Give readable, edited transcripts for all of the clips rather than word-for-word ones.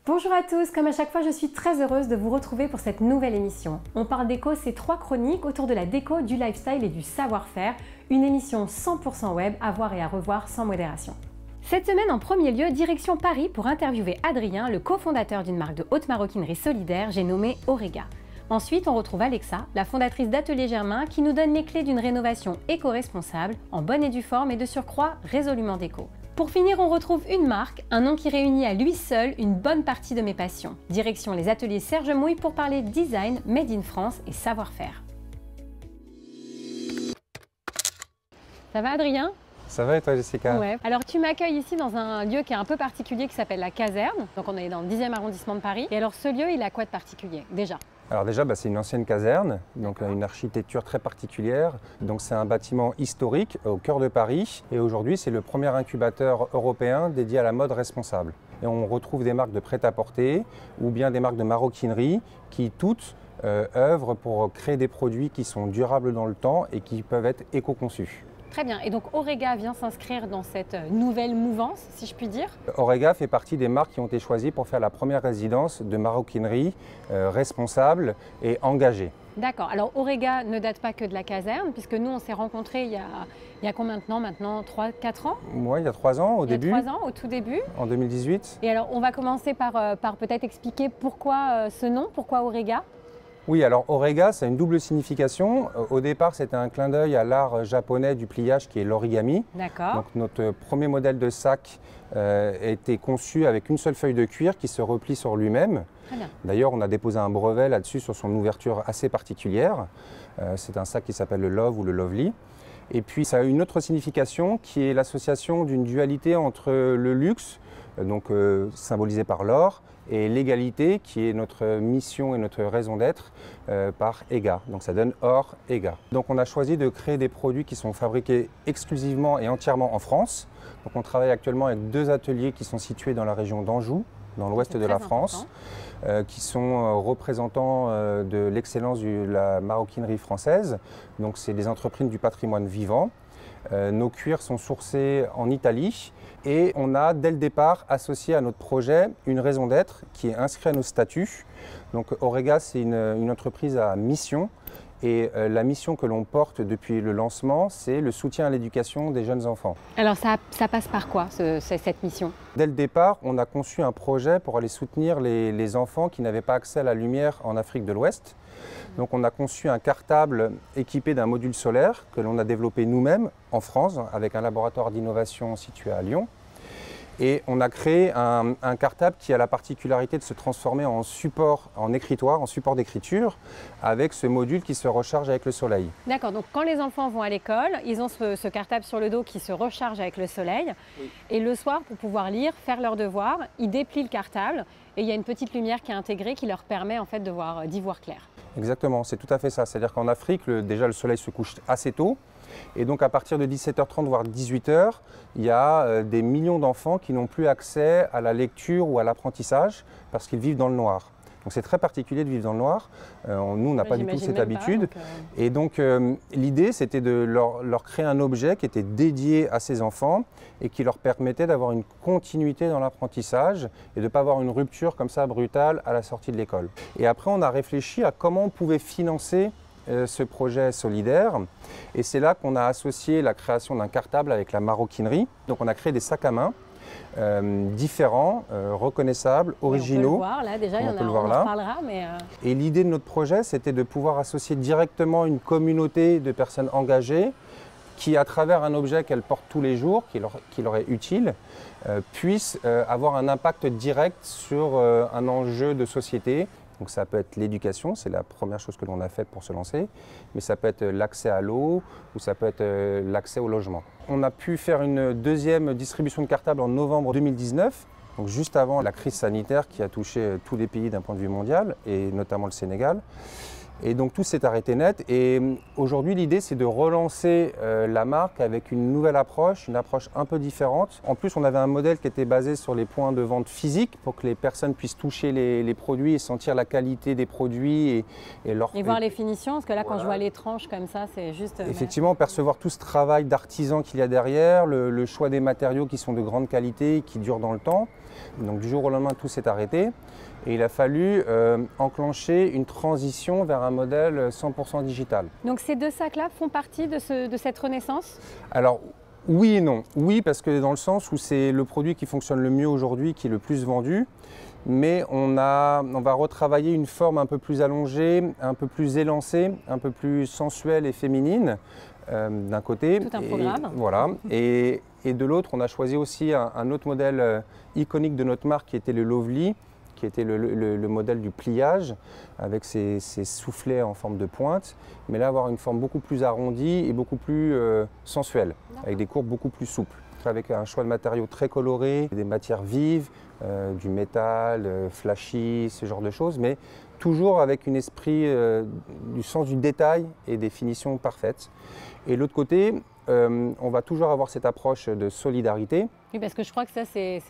Bonjour à tous, comme à chaque fois je suis très heureuse de vous retrouver pour cette nouvelle émission. On parle déco, c'est 3 chroniques autour de la déco, du lifestyle et du savoir-faire, une émission 100% web à voir et à revoir sans modération. Cette semaine en premier lieu, direction Paris pour interviewer Adrien, le cofondateur d'une marque de haute maroquinerie solidaire, j'ai nommé Aurega. Ensuite, on retrouve Alexa, la fondatrice d'Atelier Germain, qui nous donne les clés d'une rénovation éco-responsable, en bonne et due forme et de surcroît résolument déco. Pour finir, on retrouve une marque, un nom qui réunit à lui seul une bonne partie de mes passions. Direction les ateliers Serge Mouille pour parler design, made in France et savoir-faire. Ça va Adrien? Ça va et toi Jessica? Ouais. Alors tu m'accueilles ici dans un lieu qui est un peu particulier qui s'appelle la Caserne. Donc on est dans le 10e arrondissement de Paris. Et alors ce lieu, il a quoi de particulier déjà? Alors déjà, c'est une ancienne caserne, donc une architecture très particulière. Donc c'est un bâtiment historique au cœur de Paris. Et aujourd'hui, c'est le premier incubateur européen dédié à la mode responsable. Et on retrouve des marques de prêt-à-porter ou bien des marques de maroquinerie qui toutes œuvrent pour créer des produits qui sont durables dans le temps et qui peuvent être éco-conçus. Très bien. Et donc Aurega vient s'inscrire dans cette nouvelle mouvance, si je puis dire. Aurega fait partie des marques qui ont été choisies pour faire la première résidence de maroquinerie responsable et engagée. D'accord. Alors Aurega ne date pas que de la caserne, puisque nous on s'est rencontrés il y a combien de temps maintenant? 3-4 ans? Oui, il y a 3 ans au début. 3 ans, au tout début. En 2018. Et alors on va commencer par peut-être expliquer pourquoi ce nom, pourquoi Aurega? Oui, alors Aurega, ça a une double signification. Au départ, c'était un clin d'œil à l'art japonais du pliage qui est l'origami. D'accord. Donc notre premier modèle de sac a été conçu avec une seule feuille de cuir qui se replie sur lui-même. Très bien. D'ailleurs, on a déposé un brevet là-dessus sur son ouverture assez particulière. C'est un sac qui s'appelle le Love ou le Lovely. Et puis ça a une autre signification qui est l'association d'une dualité entre le luxe, donc symbolisé par l'or, et l'égalité qui est notre mission et notre raison d'être par EGA. Donc ça donne Or EGA. Donc on a choisi de créer des produits qui sont fabriqués exclusivement et entièrement en France. Donc on travaille actuellement avec 2 ateliers qui sont situés dans la région d'Anjou, dans l'ouest de la France, qui sont représentants de l'excellence de la maroquinerie française. Donc c'est des entreprises du patrimoine vivant. Nos cuirs sont sourcés en Italie et on a dès le départ associé à notre projet une raison d'être qui est inscrite à nos statuts. Donc Aurega, c'est une entreprise à mission et la mission que l'on porte depuis le lancement, c'est le soutien à l'éducation des jeunes enfants. Alors ça passe par quoi cette mission? Dès le départ, on a conçu un projet pour aller soutenir les enfants qui n'avaient pas accès à la lumière en Afrique de l'Ouest. Donc on a conçu un cartable équipé d'un module solaire que l'on a développé nous-mêmes en France avec un laboratoire d'innovation situé à Lyon. Et on a créé un cartable qui a la particularité de se transformer en support, en écritoire, en support d'écriture, avec ce module qui se recharge avec le soleil. D'accord, donc quand les enfants vont à l'école, ils ont ce cartable sur le dos qui se recharge avec le soleil. Oui. Et le soir, pour pouvoir lire, faire leurs devoirs, ils déplient le cartable et il y a une petite lumière qui est intégrée qui leur permet en fait d'y voir clair. Exactement, c'est tout à fait ça. C'est-à-dire qu'en Afrique, déjà le soleil se couche assez tôt. Et donc à partir de 17h30 voire 18h, il y a des millions d'enfants qui n'ont plus accès à la lecture ou à l'apprentissage parce qu'ils vivent dans le noir. Donc c'est très particulier de vivre dans le noir. Nous, on n'a pas du tout cette habitude. Et donc l'idée, c'était de leur créer un objet qui était dédié à ces enfants et qui leur permettait d'avoir une continuité dans l'apprentissage et de ne pas avoir une rupture comme ça brutale à la sortie de l'école. Et après, on a réfléchi à comment on pouvait financer ce projet solidaire. Et c'est là qu'on a associé la création d'un cartable avec la maroquinerie. Donc on a créé des sacs à main différents, reconnaissables, originaux. On peut le voir là, déjà, on en parlera. Et l'idée de notre projet, c'était de pouvoir associer directement une communauté de personnes engagées qui, à travers un objet qu'elles portent tous les jours, qui leur est utile, puissent avoir un impact direct sur un enjeu de société. Donc ça peut être l'éducation, c'est la première chose que l'on a faite pour se lancer, mais ça peut être l'accès à l'eau ou ça peut être l'accès au logement. On a pu faire une deuxième distribution de cartables en novembre 2019, donc juste avant la crise sanitaire qui a touché tous les pays d'un point de vue mondial, et notamment le Sénégal. Et donc tout s'est arrêté net et aujourd'hui l'idée c'est de relancer la marque avec une nouvelle approche, une approche un peu différente. En plus on avait un modèle qui était basé sur les points de vente physiques pour que les personnes puissent toucher les produits et sentir la qualité des produits et voir les finitions, parce que là quand je vois les tranches comme ça c'est juste... Effectivement, percevoir tout ce travail d'artisan qu'il y a derrière, le choix des matériaux qui sont de grande qualité et qui durent dans le temps. Donc du jour au lendemain, tout s'est arrêté et il a fallu enclencher une transition vers un modèle 100% digital. Donc ces 2 sacs-là font partie de cette renaissance? Alors oui et non. Oui, parce que dans le sens où c'est le produit qui fonctionne le mieux aujourd'hui, qui est le plus vendu, mais on va retravailler une forme un peu plus allongée, un peu plus élancée, un peu plus sensuelle et féminine d'un côté. Tout un programme. Voilà. Et de l'autre, on a choisi aussi un autre modèle iconique de notre marque qui était le Lovely, qui était le modèle du pliage avec ses soufflets en forme de pointe, mais là avoir une forme beaucoup plus arrondie et beaucoup plus sensuelle, avec des courbes beaucoup plus souples, avec un choix de matériaux très colorés, des matières vives, du métal, flashy, ce genre de choses, mais toujours avec un esprit du sens du détail et des finitions parfaites. Et de l'autre côté, on va toujours avoir cette approche de solidarité. Oui, parce que je crois que ça, c'est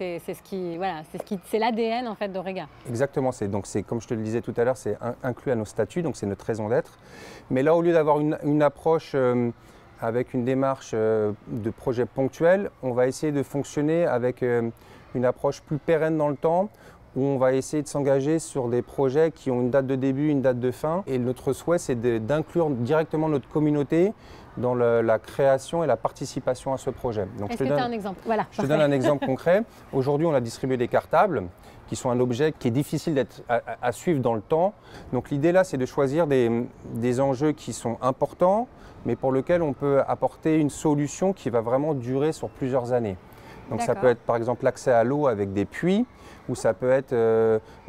l'ADN en fait d'Aurega. Exactement, c'est comme je te le disais tout à l'heure, c'est inclus à nos statuts, donc c'est notre raison d'être. Mais là, au lieu d'avoir une approche avec une démarche de projet ponctuel, on va essayer de fonctionner avec une approche plus pérenne dans le temps, où on va essayer de s'engager sur des projets qui ont une date de début, une date de fin. Et notre souhait, c'est d'inclure directement notre communauté dans la création et la participation à ce projet. Est-ce que tu as un exemple? Voilà, je te donne un exemple concret. Aujourd'hui, on a distribué des cartables qui sont un objet qui est difficile à suivre dans le temps. Donc l'idée là, c'est de choisir des enjeux qui sont importants, mais pour lesquels on peut apporter une solution qui va vraiment durer sur plusieurs années. Donc ça peut être par exemple l'accès à l'eau avec des puits, ou ça peut être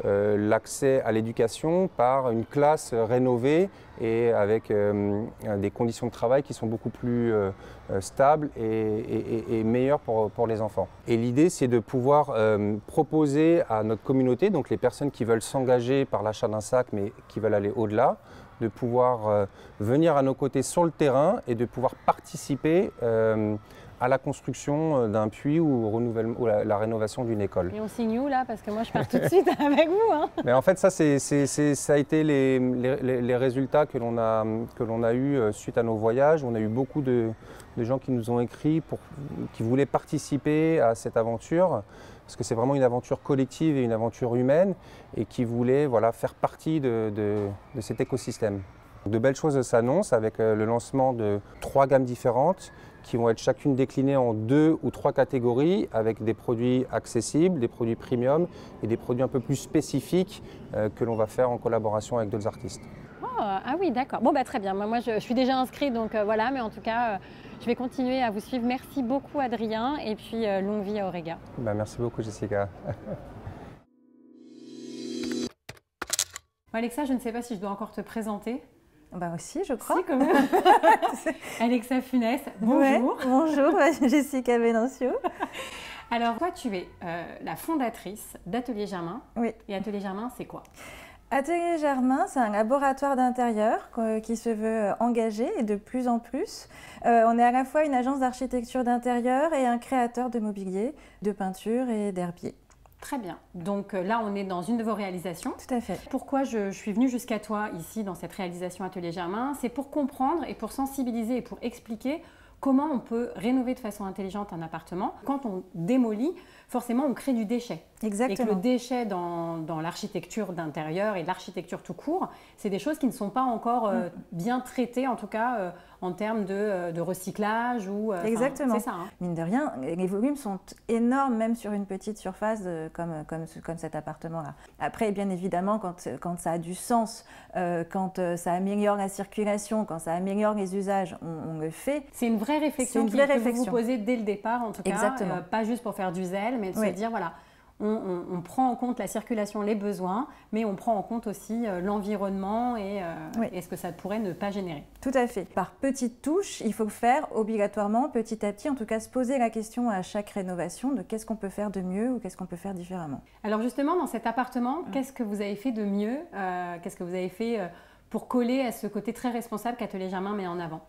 l'accès à l'éducation par une classe rénovée et avec des conditions de travail qui sont beaucoup plus stables et meilleures pour les enfants. Et l'idée, c'est de pouvoir proposer à notre communauté, donc les personnes qui veulent s'engager par l'achat d'un sac mais qui veulent aller au-delà, de pouvoir venir à nos côtés sur le terrain et de pouvoir participer à la construction d'un puits ou la rénovation d'une école. Et on signe où là? Parce que moi je pars tout de suite avec vous. Hein. Mais en fait, ça a été les résultats que l'on a eu suite à nos voyages. On a eu beaucoup de gens qui nous ont écrit, qui voulaient participer à cette aventure, parce que c'est vraiment une aventure collective et une aventure humaine, et qui voulaient faire partie de cet écosystème. De belles choses s'annoncent avec le lancement de 3 gammes différentes qui vont être chacune déclinées en 2 ou 3 catégories avec des produits accessibles, des produits premium et des produits un peu plus spécifiques que l'on va faire en collaboration avec d'autres artistes. Oh, ah oui, d'accord. Bon, très bien. Moi, je suis déjà inscrite, donc voilà. Mais en tout cas, je vais continuer à vous suivre. Merci beaucoup, Adrien. Et puis, longue vie à Aurega. Merci beaucoup, Jessica. Alexa, je ne sais pas si je dois encore te présenter. Aussi, je crois. Si, quand même. Alexa Funès, bonjour. Ouais, bonjour, Jessica Venancio. Alors, toi, tu es la fondatrice d'Atelier Germain. Oui. Et Atelier Germain, c'est quoi? Atelier Germain, c'est un laboratoire d'intérieur qui se veut engagé et de plus en plus. On est à la fois une agence d'architecture d'intérieur et un créateur de mobilier, de peinture et d'herbier. Très bien. Donc là, on est dans une de vos réalisations. Tout à fait. Pourquoi je suis venue jusqu'à toi ici dans cette réalisation Atelier Germain? C'est pour comprendre et pour sensibiliser et pour expliquer comment on peut rénover de façon intelligente un appartement. Quand on démolit, forcément, on crée du déchet. Exactement. Et que le déchet dans l'architecture d'intérieur et l'architecture tout court, c'est des choses qui ne sont pas encore bien traitées, en tout cas en termes de recyclage. Exactement. C'est ça. Hein. Mine de rien, les volumes sont énormes, même sur une petite surface comme cet appartement-là. Après, bien évidemment, quand ça a du sens, quand ça améliore la circulation, quand ça améliore les usages, on le fait. C'est une vraie réflexion que vous posez dès le départ, en tout cas. Exactement. Pas juste pour faire du zèle, mais de se dire, voilà, on prend en compte la circulation, les besoins, mais on prend en compte aussi l'environnement et ce que ça pourrait ne pas générer. Tout à fait. Par petites touches, il faut le faire obligatoirement, petit à petit, en tout cas se poser la question à chaque rénovation de qu'est-ce qu'on peut faire de mieux ou qu'est-ce qu'on peut faire différemment. Alors justement, dans cet appartement, qu'est-ce que vous avez fait de mieux? Qu'est-ce que vous avez fait pour coller à ce côté très responsable qu'Atelier Germain met en avant?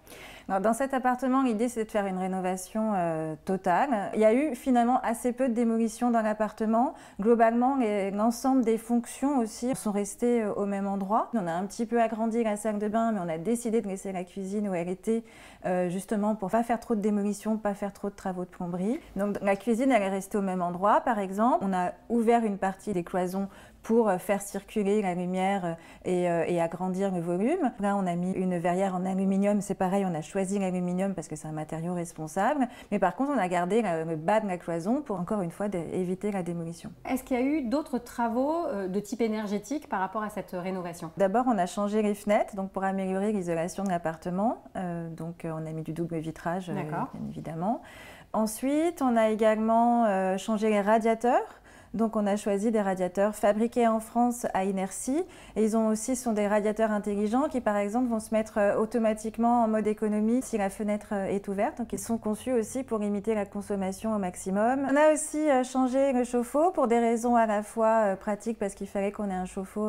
Alors, dans cet appartement, l'idée c'est de faire une rénovation totale. Il y a eu finalement assez peu de démolitions dans l'appartement. Globalement, l'ensemble des fonctions aussi sont restées au même endroit. On a un petit peu agrandi la salle de bain, mais on a décidé de laisser la cuisine où elle était, justement pour ne pas faire trop de démolitions, pas faire trop de travaux de plomberie. Donc la cuisine, elle est restée au même endroit, par exemple. On a ouvert une partie des cloisons pour faire circuler la lumière et agrandir le volume. Là, on a mis une verrière en aluminium. C'est pareil, on a choisi l'aluminium parce que c'est un matériau responsable. Mais par contre, on a gardé le bas de la cloison pour, encore une fois, éviter la démolition. Est-ce qu'il y a eu d'autres travaux de type énergétique par rapport à cette rénovation? D'abord, on a changé les fenêtres donc pour améliorer l'isolation de l'appartement. On a mis du double vitrage, bien évidemment. Ensuite, on a également changé les radiateurs. Donc on a choisi des radiateurs fabriqués en France à inertie et ils ont aussi sont des radiateurs intelligents qui par exemple vont se mettre automatiquement en mode économie si la fenêtre est ouverte. Donc ils sont conçus aussi pour limiter la consommation au maximum. On a aussi changé le chauffe-eau pour des raisons à la fois pratiques parce qu'il fallait qu'on ait un chauffe-eau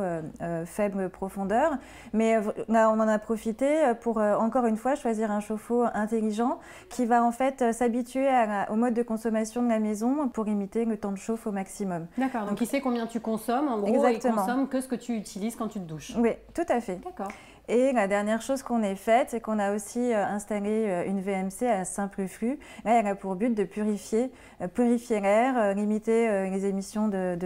faible profondeur, mais là on en a profité pour encore une fois choisir un chauffe-eau intelligent qui va en fait s'habituer au mode de consommation de la maison pour limiter le temps de chauffe au maximum. D'accord, donc il sait combien tu consommes, en gros, exactement. Il consomme que ce que tu utilises quand tu te douches. Oui, tout à fait. D'accord. Et la dernière chose qu'on ait faite, c'est qu'on a aussi installé une VMC à simple flux. Là, elle a pour but de purifier l'air, limiter les émissions de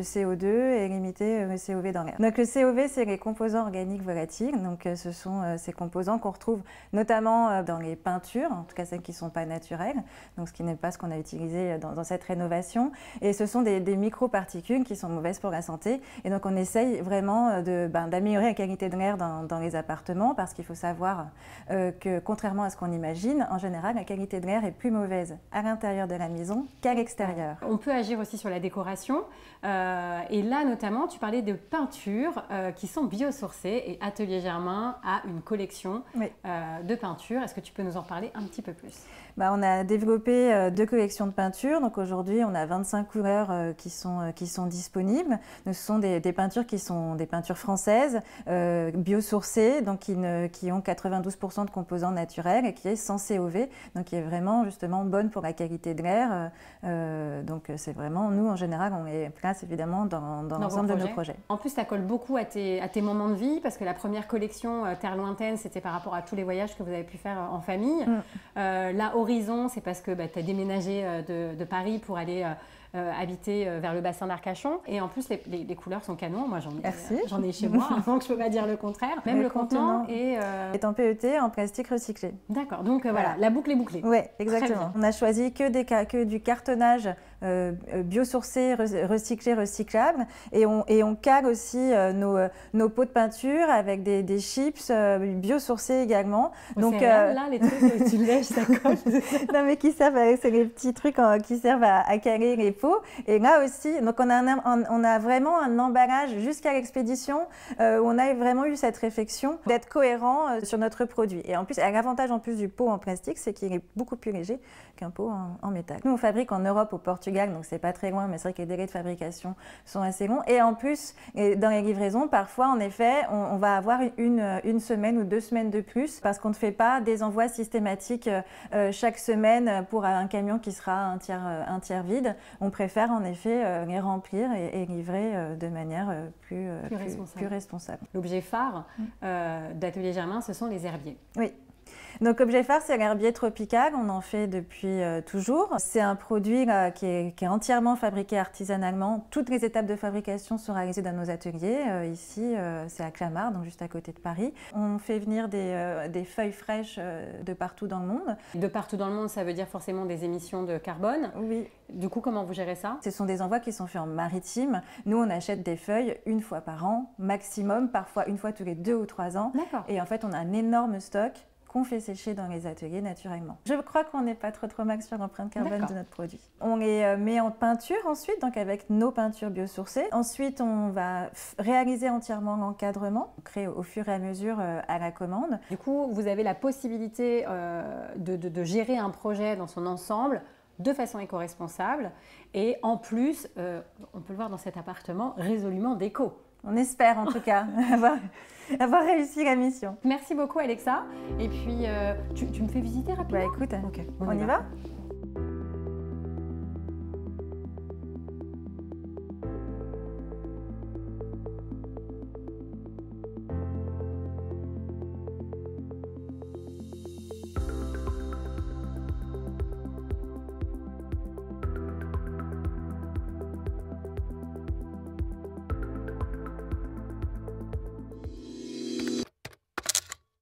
CO2 et limiter le COV dans l'air. Donc le COV, c'est les composants organiques volatiles. Donc ce sont ces composants qu'on retrouve notamment dans les peintures, en tout cas celles qui ne sont pas naturelles, donc ce qui n'est pas ce qu'on a utilisé dans cette rénovation. Et ce sont des microparticules qui sont mauvaises pour la santé. Et donc on essaye vraiment d'améliorer la qualité de l'air dans les appartements parce qu'il faut savoir que contrairement à ce qu'on imagine, en général la qualité de l'air est plus mauvaise à l'intérieur de la maison qu'à l'extérieur. On peut agir aussi sur la décoration et là notamment tu parlais de peintures qui sont biosourcées et Atelier Germain a une collection de peintures. Est-ce que tu peux nous en parler un petit peu plus? On a développé 2 collections de peintures. Donc aujourd'hui, on a 25 couleurs qui sont disponibles. Donc, ce sont des peintures qui sont des peintures françaises, biosourcées, donc qui ont 92% de composants naturels et qui est sans COV, donc qui est vraiment justement bonne pour la qualité de l'air. Donc c'est vraiment, nous en général, on les place évidemment dans l'ensemble de nos projets. En plus, ça colle beaucoup à tes moments de vie parce que la première collection Terre lointaine, c'était par rapport à tous les voyages que vous avez pu faire en famille. Là, Horizon, c'est parce que tu as déménagé de Paris pour aller habiter vers le bassin d'Arcachon. Et en plus, les couleurs sont canons. Moi, j'en ai chez moi, donc je ne peux pas dire le contraire. Même le contenant est en PET, en plastique recyclé. D'accord, donc voilà, la boucle est bouclée. Oui, exactement. On a choisi que du cartonnage biosourcé, recyclé, recyclable. Et on cale aussi nos pots de peinture avec des chips biosourcés également. Donc là, les trucs que tu lèches, ça colle. Non, mais qui servent, c'est les petits trucs qui servent à caler les pots. Et là aussi, donc on a vraiment un emballage jusqu'à l'expédition où on a vraiment eu cette réflexion d'être cohérent sur notre produit. Et en plus, l'avantage en plus du pot en plastique, c'est qu'il est beaucoup plus léger qu'un pot en métal. Nous, on fabrique en Europe, au Portugal, donc c'est pas très loin, mais c'est vrai que les délais de fabrication sont assez longs. Et en plus, dans les livraisons, parfois, en effet, on va avoir une semaine ou 2 semaines de plus parce qu'on ne fait pas des envois systématiques chaque semaine pour un camion qui sera un tiers vide. On préfère en effet les remplir et livrer de manière plus responsable. L'objet phare d'Atelier Germain, ce sont les herbiers. Oui. Donc objet phare, c'est l'herbier tropical, on en fait depuis toujours. C'est un produit qui est entièrement fabriqué artisanalement. Toutes les étapes de fabrication sont réalisées dans nos ateliers. Ici, c'est à Clamart, donc juste à côté de Paris. On fait venir des feuilles fraîches de partout dans le monde. De partout dans le monde, ça veut dire forcément des émissions de carbone. Oui. Du coup, comment vous gérez ça? Ce sont des envois qui sont faits en maritime. Nous, on achète des feuilles 1 fois par an, maximum, parfois 1 fois tous les 2 ou 3 ans. D'accord. Et en fait, on a un énorme stock qu'on fait sécher dans les ateliers naturellement. Je crois qu'on n'est pas trop mal sur l'empreinte carbone de notre produit. On les met en peinture ensuite, donc avec nos peintures biosourcées. Ensuite, on va réaliser entièrement l'encadrement, créé au fur et à mesure à la commande. Du coup, vous avez la possibilité de gérer un projet dans son ensemble de façon éco-responsable et en plus, on peut le voir dans cet appartement, résolument déco. On espère en tout cas avoir réussi la mission. Merci beaucoup Alexa. Et puis, tu me fais visiter rapidement? Bah écoute, okay, on y va.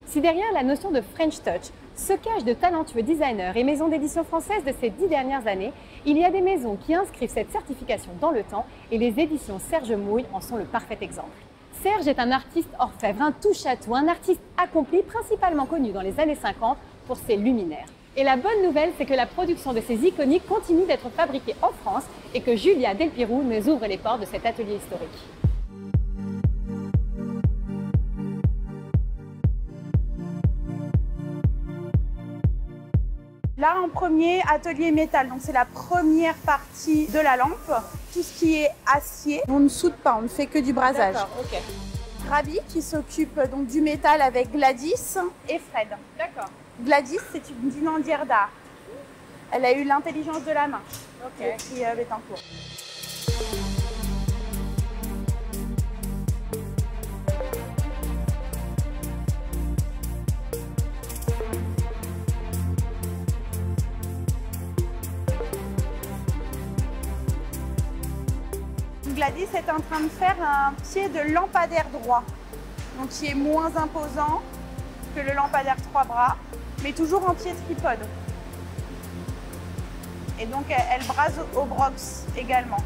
Si derrière la notion de French Touch se cachent de talentueux designers et maisons d'édition françaises de ces 10 dernières années, il y a des maisons qui inscrivent cette certification dans le temps et les éditions Serge Mouille en sont le parfait exemple. Serge est un artiste orfèvre, un touche-à-tout, un artiste accompli, principalement connu dans les années 50 pour ses luminaires. Et la bonne nouvelle, c'est que la production de ces iconiques continue d'être fabriquée en France et que Julia Delpirou nous ouvre les portes de cet atelier historique. Là, en premier, atelier métal, donc c'est la première partie de la lampe. Tout ce qui est acier, on ne soude pas, on ne fait que du brasage. D'accord, ok. Ravi qui s'occupe donc du métal avec Gladys et Fred. D'accord. Gladys, c'est une dinandière d'art. Elle a eu l'intelligence de la main. Ok. Qui est en cours. Gladys est en train de faire un pied de lampadaire droit, donc qui est moins imposant que le lampadaire 3 bras, mais toujours en pied tripode. Et donc elle brase au brox également.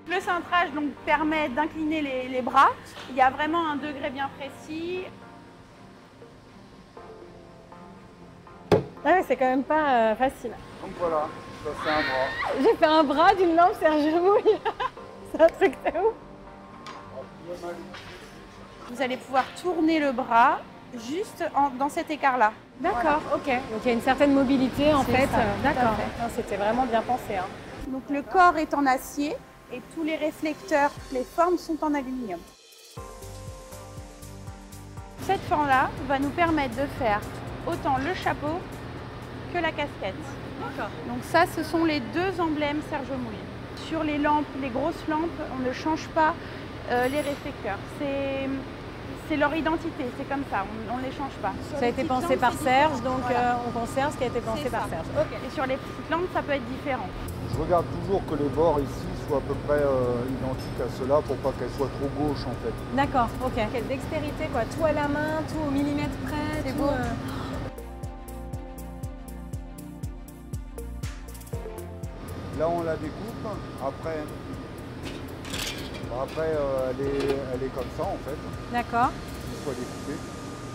Le cintrage donc, permet d'incliner les bras. Il y a vraiment un degré bien précis. Ah ouais, c'est quand même pas facile. Donc voilà, ça c'est un bras. J'ai fait un bras d'une lampe Serge Mouille. C'est un truc de ouf. Vous allez pouvoir tourner le bras juste dans cet écart-là. D'accord, ok. Donc il y a une certaine mobilité en fait. D'accord. fait. C'était vraiment bien pensé. Hein. Donc le corps est en acier et tous les réflecteurs, les formes sont en aluminium. Cette forme-là va nous permettre de faire autant le chapeau que la casquette. D'accord. Donc ça, ce sont les deux emblèmes Serge Mouille. Sur les lampes, les grosses lampes, on ne change pas les réflecteurs. C'est leur identité, c'est comme ça, on ne les change pas. Ça a été pensé par Serge, donc on conserve ce qui a été pensé par Serge. Okay. Et sur les petites lampes, ça peut être différent. Je regarde toujours que les bords ici soient à peu près identiques à ceux-là pour pas qu'elles soient trop gauches en fait. D'accord, ok. Quelle dextérité quoi, tout à la main, tout au millimètre près. C'est beau. Là on la découpe, après elle est comme ça en fait, D'accord. une fois découpée.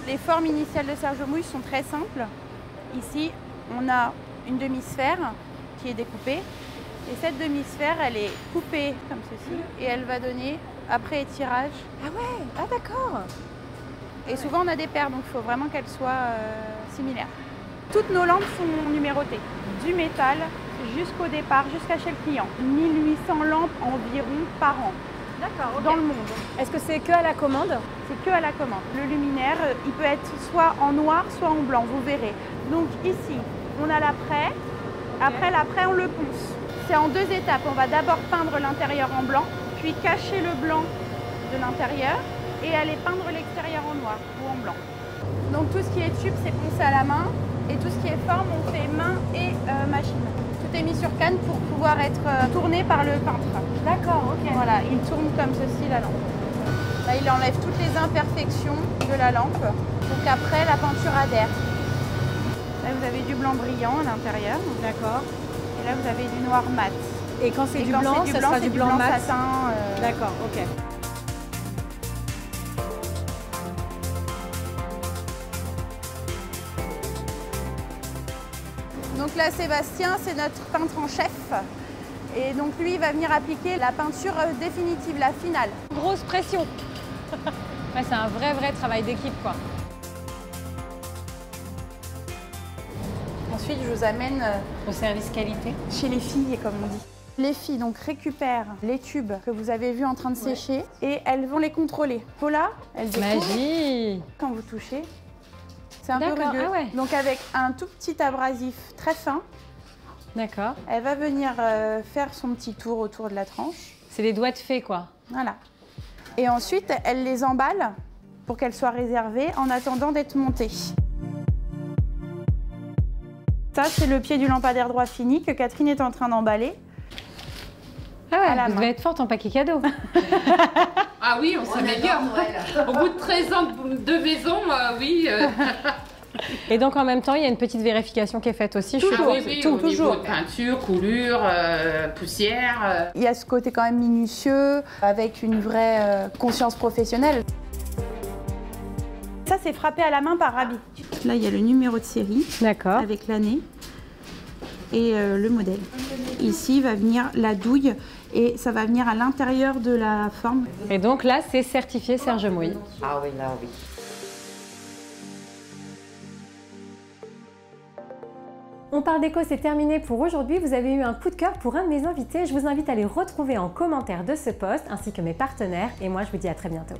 Les formes initiales de Serge Mouille sont très simples. Ici, on a une demi-sphère qui est découpée. Et cette demi-sphère, elle est coupée comme ceci. Et elle va donner, après étirage. Ah ouais, ah d'accord. Et souvent, on a des paires, donc il faut vraiment qu'elles soient similaires. Toutes nos lampes sont numérotées. Du métal jusqu'au départ, jusqu'à chez le client. 1800 lampes environ par an. D'accord, dans le monde. Est-ce que c'est que à la commande? C'est que à la commande. Le luminaire, il peut être soit en noir, soit en blanc, vous verrez. Donc ici, on a l'après. Après l'après, on le ponce. C'est en deux étapes. On va d'abord peindre l'intérieur en blanc, puis cacher le blanc de l'intérieur et aller peindre l'extérieur en noir ou en blanc. Donc tout ce qui est tube, c'est poncé à la main. Et tout ce qui est forme, on fait main et machine. Tout est mis sur canne pour pouvoir être tourné par le peintre. D'accord, ok. Voilà, il tourne comme ceci la lampe. Là, il enlève toutes les imperfections de la lampe. Donc après, la peinture adhère. Là, vous avez du blanc brillant à l'intérieur. D'accord. Et là, vous avez du noir mat. Et quand c'est du blanc, ça sera du blanc mat satin. D'accord, ok. Donc là, Sébastien, c'est notre peintre en chef. Et donc lui, il va venir appliquer la peinture définitive, la finale. Grosse pression. Ouais, c'est un vrai travail d'équipe, quoi. Ensuite, je vous amène Au service qualité. chez les filles, comme on dit. Les filles donc récupèrent les tubes que vous avez vus en train de sécher et elles vont les contrôler. Paula, elle découvre Magie. quand vous touchez. C'est un peu D'accord, rugueux. ah ouais. Donc avec un tout petit abrasif très fin, D'accord. elle va venir faire son petit tour autour de la tranche. C'est les doigts de fée, quoi. Voilà. Et ensuite, elle les emballe pour qu'elles soient réservées en attendant d'être montées. Ça, c'est le pied du lampadaire droit fini que Catherine est en train d'emballer. Ah ouais, À la vous main. devez être forte en paquet cadeau. Ah oui, on s'améliore. Au bout de 13 ans de maison, oui. Et donc, en même temps, il y a une petite vérification qui est faite aussi. Ah oui, oui, au toujours. niveau de peinture, coulure, poussière. Il y a ce côté quand même minutieux, avec une vraie conscience professionnelle. Ça, c'est frappé à la main par Rabi. Là, il y a le numéro de série D'accord. avec l'année et le modèle. Ici va venir la douille et ça va venir à l'intérieur de la forme. Et donc là, c'est certifié Serge Mouille. Ah oui, là, oui. On parle déco, c'est terminé pour aujourd'hui. Vous avez eu un coup de cœur pour un de mes invités. Je vous invite à les retrouver en commentaire de ce post, ainsi que mes partenaires. Et moi, je vous dis à très bientôt.